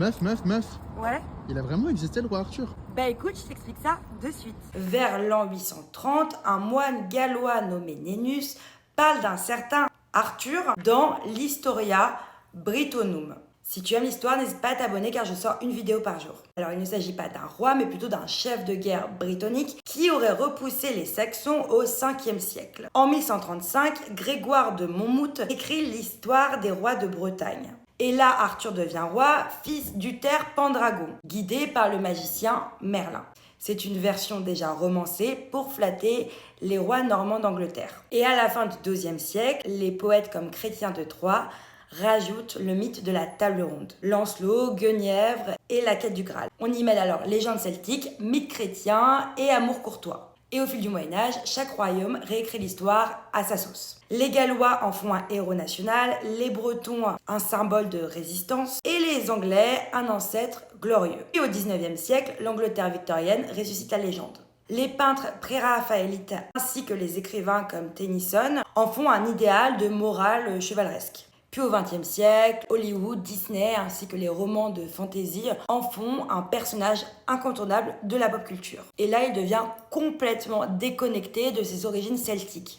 Meuf, Ouais. il a vraiment existé le roi Arthur? Bah écoute, je t'explique ça de suite. Vers l'an 830, un moine gallois nommé Nenus parle d'un certain Arthur dans l'Historia Britonum. Si tu aimes l'histoire, n'hésite pas à t'abonner car je sors une vidéo par jour. Alors il ne s'agit pas d'un roi, mais plutôt d'un chef de guerre britannique qui aurait repoussé les Saxons au 5e siècle. En 1135, Grégoire de Monmouth écrit l'histoire des rois de Bretagne. Et là, Arthur devient roi, fils d'Uther Pendragon, guidé par le magicien Merlin. C'est une version déjà romancée pour flatter les rois normands d'Angleterre. Et à la fin du XIIe siècle, les poètes comme Chrétien de Troyes rajoutent le mythe de la table ronde. Lancelot, Guenièvre et la quête du Graal. On y mêle alors légendes celtiques, mythes chrétiens et amour courtois. Et au fil du Moyen-Âge, chaque royaume réécrit l'histoire à sa sauce. Les Gallois en font un héros national, les Bretons un symbole de résistance et les Anglais un ancêtre glorieux. Et au 19e siècle, l'Angleterre victorienne ressuscite la légende. Les peintres pré-raphaélites ainsi que les écrivains comme Tennyson en font un idéal de morale chevaleresque. Puis au XXe siècle, Hollywood, Disney ainsi que les romans de fantasy en font un personnage incontournable de la pop culture. Et là, il devient complètement déconnecté de ses origines celtiques.